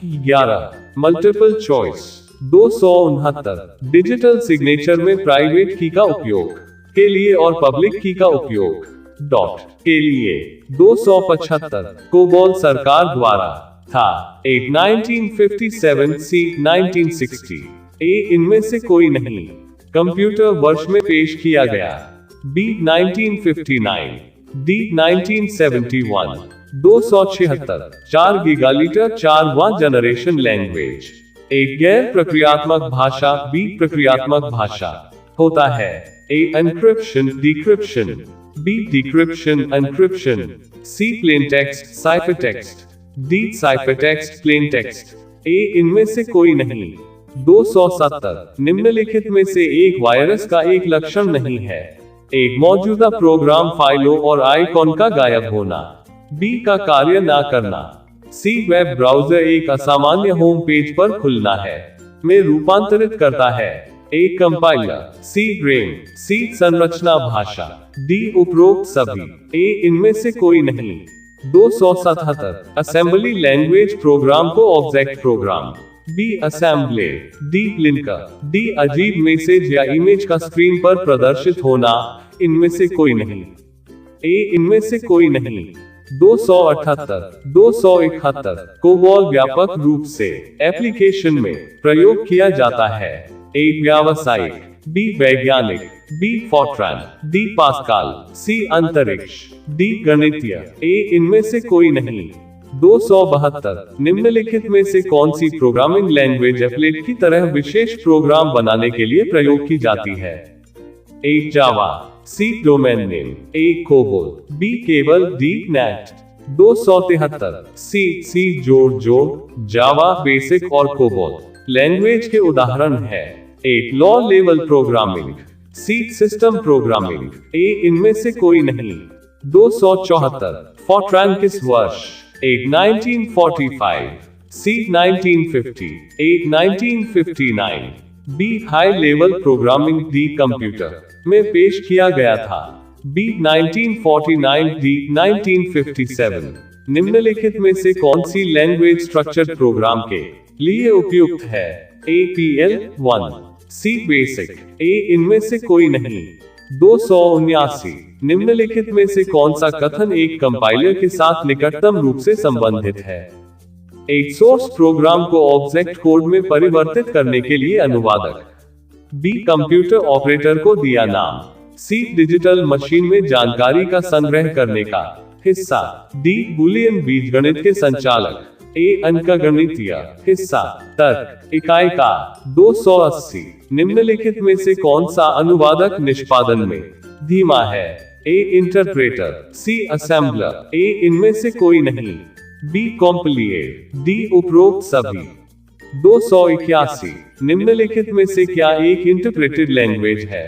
11 multiple choice 269 digital signature में private की का उपयोग के लिए और पब्लिक की का उपयोग डॉट के लिए 275 कोबोल सरकार द्वारा था। 1957 सी 1960 ए इनमें से कोई नहीं कंप्यूटर वर्ष में पेश किया गया। बी 1959 डी 1971 276 4 गीगालीटर 4वां जनरेशन लैंग्वेज एक गैर प्रक्रियात्मक भाषा बी प्रक्रियात्मक भाषा होता है। A encryption decryption B decryption encryption C plain text cipher text D cipher text plain text A इनमें से कोई नहीं। 270 निम्नलिखित में से एक वायरस का एक लक्षण नहीं है। एक मौजूदा प्रोग्राम फाइलों और आइकॉन का गायब होना बी का कार्य ना करना सी वेब ब्राउज़र एक असामान्य होम पेज पर खुलना है में रूपांतरित करता है। एक कंपाइलर सी रेम सी संरचना भाषा डी उपरोक्त सभी ए इनमें से कोई नहीं। 277 असेंबली लैंग्वेज प्रोग्राम को object program B assembler D linker D अजीब मैसेज या इमेज का स्क्रीन पर प्रदर्शित होना इनमें से कोई नहीं। ए इनमें से कोई नहीं। 278 271 कोबोल व्यापक रूप से एप्लीकेशन में प्रयोग किया जाता है। एक व्यावसायिक बी वैज्ञानिक बी फोर्ट्रान डी पास्कल सी अंतरिक्ष डी गणितीय ए इनमें से कोई नहीं। 272 निम्नलिखित में से कौन सी प्रोग्रामिंग लैंग्वेज एप्लेट की तरह विशेष प्रोग्राम बनाने के लिए प्रयोग की जाती है। एक Java C domain name A COBOL B cable D net 273 C जोड़ जावा बेसिक और कोबोल लैंग्वेज के उदाहरण है। एक low level programming C system programming A इनमें से कोई नहीं। 274 फोर्ट्रान किस वर्ष एक 1945 सी 1950 एक 1959 B high level programming D computer में पेश किया गया था। बी 1949 डी 1957 निम्नलिखित में से कौन सी लैंग्वेज स्ट्रक्चर्ड प्रोग्राम के लिए उपयुक्त है। APL 1 सी बेसिक ए इनमें से कोई नहीं। 279 निम्नलिखित में से कौन सा कथन एक कंपाइलर के साथ निकटतम रूप से संबंधित है। एक सोर्स प्रोग्राम को ऑब्जेक्ट कोड में परिवर्तित करने के लिए अनुवादक बी कंप्यूटर ऑपरेटर को दिया नाम सी डिजिटल मशीन में जानकारी का संग्रह करने का हिस्सा डी बुलियन बीजगणित के संचालक ए अंकगणितीय हिस्सा तर्क इकाई का 280 निम्नलिखित में से कौन सा अनुवादक निष्पादन में धीमा है। ए इंटरप्रेटर सी असेंबलर ए इनमें से कोई नहीं। बी कॉम्पिलिएट डी उपरोक्त सभी। 281 निम्नलिखित में से क्या एक इंटरप्रेटेड लैंग्वेज है।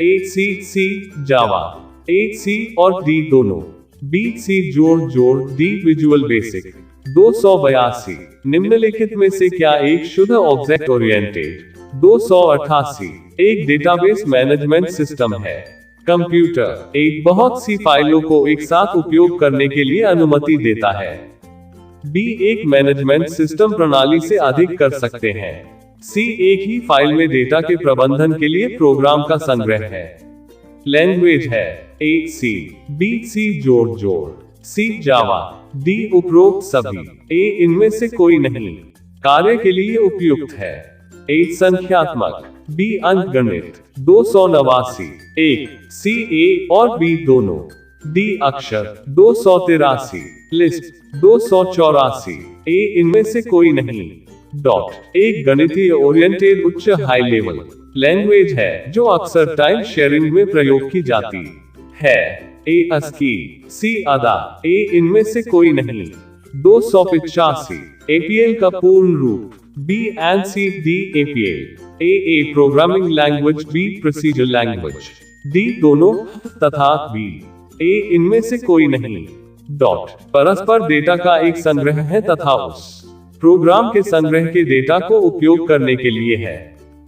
ए सी जावा ए सी और डी दोनों बी सी जोड़ डी विजुअल बेसिक। 282 निम्नलिखित में से क्या एक शुद्ध ऑब्जेक्ट ओरिएंटेड 288 एक डेटाबेस मैनेजमेंट सिस्टम है। कंप्यूटर एक बहुत सी फाइलों को एक साथ उपयोग करने के लिए अनुमति देता है। बी एक मैनेजमेंट सिस्टम प्रणाली से अधिक कर सकते हैं। सी एक ही फाइल में डेटा के प्रबंधन के लिए प्रोग्राम का संग्रह है। लैंग्वेज है ए सी बी सी जोड़ सी जावा डी उपरोक्त सभी ए इनमें से कोई नहीं। कार्य के लिए उपयुक्त है। ए संख्यात्मक बी अंकगणित 289 एक सी ए और बी दोनों डी अक्षर 283 लिस्ट 284 ए इनमें से कोई नहीं। डॉट एक गणितीय ओरिएंटेड उच्च हाई लेवल लैंग्वेज है जो अक्सर टाइम शेयरिंग में प्रयोग की जाती है। ए अस्की सी अदा ए इनमें से कोई नहीं। 285 APL का पूर्ण रूप B and C D APL A programming language B procedure language D दोनों तथा बी ए इनमें से कोई नहीं। डॉट परस्पर डेटा का एक संग्रह है तथा उस प्रोग्राम के संग्रह के डेटा को उपयोग करने के लिए है।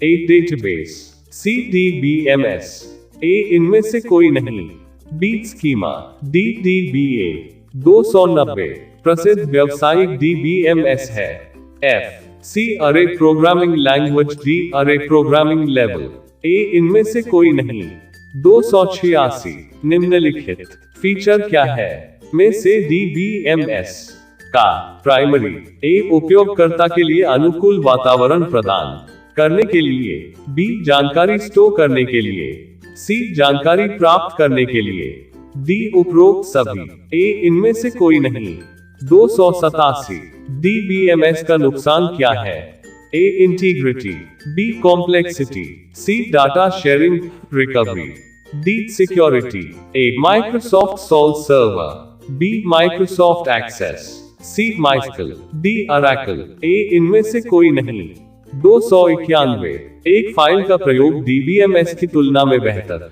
एक डेटाबेस CDBMS ए इनमें से कोई नहीं। बीट स्कीमा DDBA 290 प्रसिद्ध व्यावसायिक DBMS है। F C अरे प्रोग्रामिंग लैंग्वेज, D अरे प्रोग्रामिंग लेवल। A इनमें से कोई नहीं। 286 निम्नलिखित फीचर क्या है में से DBMS का प्राइमरी A उपयोगकर्ता के लिए अनुकूल वातावरण प्रदान करने के लिए, B जानकारी स्टोर करने के लिए, C जानकारी प्राप्त करने के लिए, D उपरोक्त सभी। A इनमें से कोई नहीं। 287 DBMS का नुकसान क्या है? A integrity, B complexity, C data sharing recovery, D security. A Microsoft solve server, B Microsoft Access, C MySQL, D Oracle. A इनमें से कोई नहीं। 291 एक फाइल का प्रयोग DBMS की तुलना में बेहतर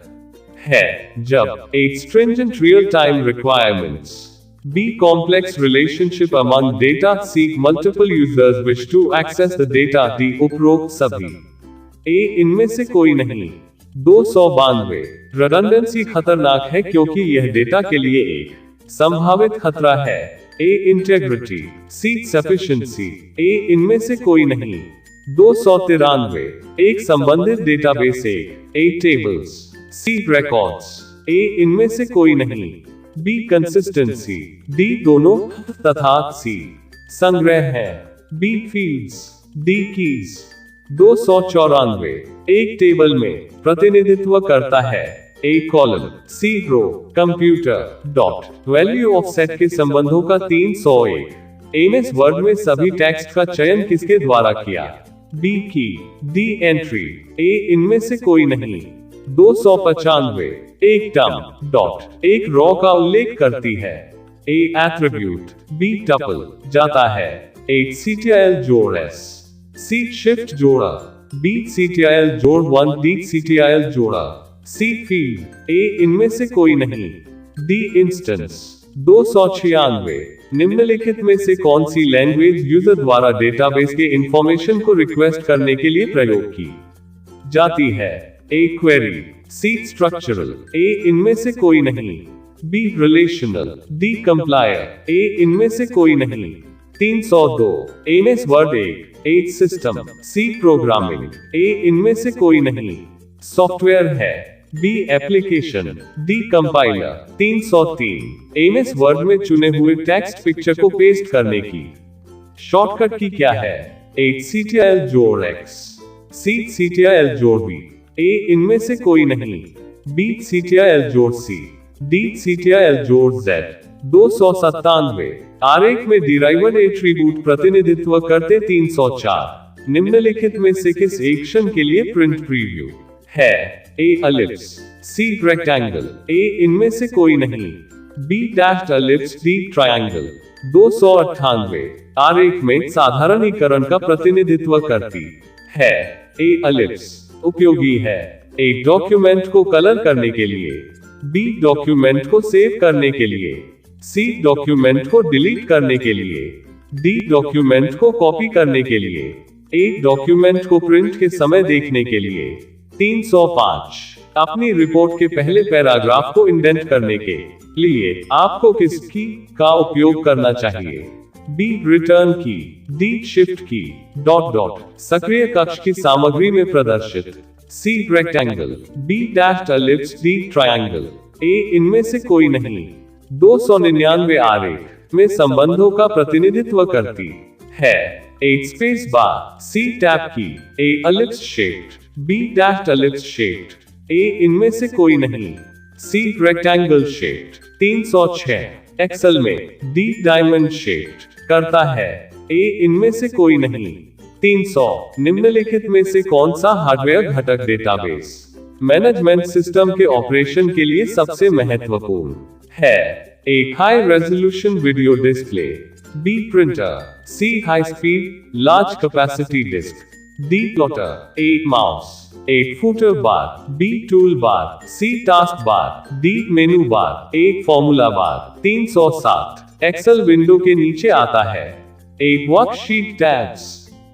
है जब A stringent real time requirements, B complex relationship among data, C multiple users wish to access the data, D उपरोक्त सभी। A इनमें से कोई नहीं। 292 redundancy खतरनाक है क्योंकि यह डेटा के लिए एक संभावित खतरा है। A integrity, C sufficiency। A इनमें से कोई नहीं। 293 एक संबंधित database, A tables, C records। A इनमें से कोई नहीं। B कंसिस्टेंसी, D दोनों तथा C संग्रह है, B फील्ड्स, D कीज। 294 एक टेबल में प्रतिनिधित्व करता है, A column, C row. Computer dot value of set के संबंधों का 301। MS वर्ड में सभी टेक्स्ट का चयन किसके द्वारा किया? B की, D एंट्री। A इनमें से कोई नहीं। 295 एक टर्म डॉट एक रॉ का उल्लेख करती है, A एट्रीब्यूट, B टपल जाता है, A CTIL जोड़ S, C शिफ्ट जोड़ा, B CTIL जोड़ 1, D CTIL जोड़ा, C फील्ड। A इनमें से कोई नहीं। D instance. 296 निम्नलिखित में से कौन सी लैंग्वेज यूजर द्वारा डेटाबेस के इंफॉर्मेशन को रिक्वेस्ट करने के लिए प्रयोग की जाती है? A query, C structural. A इनमें से कोई नहीं। B relational, D कंप्लायर। A इनमें से कोई नहीं। 302 MS word 1 system, C programming. A इनमें से कोई नहीं। सॉफ्टवेयर है, B application, D compiler. 303 MS word में चुने हुए टेक्स्ट पिक्चर को पेस्ट करने की शॉर्टकट की क्या है? A CTIL जोड़ X, C CTIL जोड़ B। A इनमें से कोई नहीं। B CTIL जोड़ C, D CTIL जोड़ Z। 297 आरेख में डिराइव्ड एट्रीब्यूट प्रतिनिधित्व करते 304 निम्नलिखित में से किस एक्शन के लिए प्रिंट प्रीव्यू है? A ellipse, C rectangle. A इनमें से कोई नहीं। B dashed ellipse, D triangle. 298 आरेख में साधारणीकरण का प्रतिनिधित्व करती है, A एलिप्स उपयोगी है, A डॉक्यूमेंट को कलर करने के लिए, B डॉक्यूमेंट को सेव करने के लिए, C डॉक्यूमेंट को डिलीट करने के लिए, D डॉक्यूमेंट को कॉपी करने के लिए, A डॉक्यूमेंट को प्रिंट के समय देखने के लिए। 305 अपनी रिपोर्ट के पहले पैराग्राफ को इंडेंट करने के लिए आपको किस की का उपयोग करना चाहिए? B रिटर्न की, D शिफ्ट की, डॉट डॉट सक्रिय कक्ष की सामग्री में प्रदर्शित, C rectangle, B dashed ellipse, D triangle. A इनमें से कोई नहीं। 299 आरेख में संबंधों का प्रतिनिधित्व करती है, A space bar, C tab की, A ellipse shaped, B dashed ellipse shaped. A इनमें से कोई नहीं। C rectangle shaped. 306 एक्सेल में D डायमंड शेप्ड करता है, A इनमें से कोई नहीं। 300 निम्नलिखित में से कौन सा हार्डवेयर घटक डेटाबेस मैनेजमेंट सिस्टम के ऑपरेशन के लिए सबसे महत्वपूर्ण है? A high resolution video display, B printer, C high speed large capacity disk, D plotter, A mouse, A footer bar, B tool bar, C task bar, D menu bar, A formula bar. 307 Excel window के नीचे आता है, A worksheet tabs,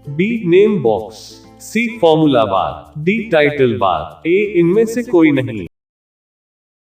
B name box, C formula bar, D title bar. A इनमें से कोई नहीं।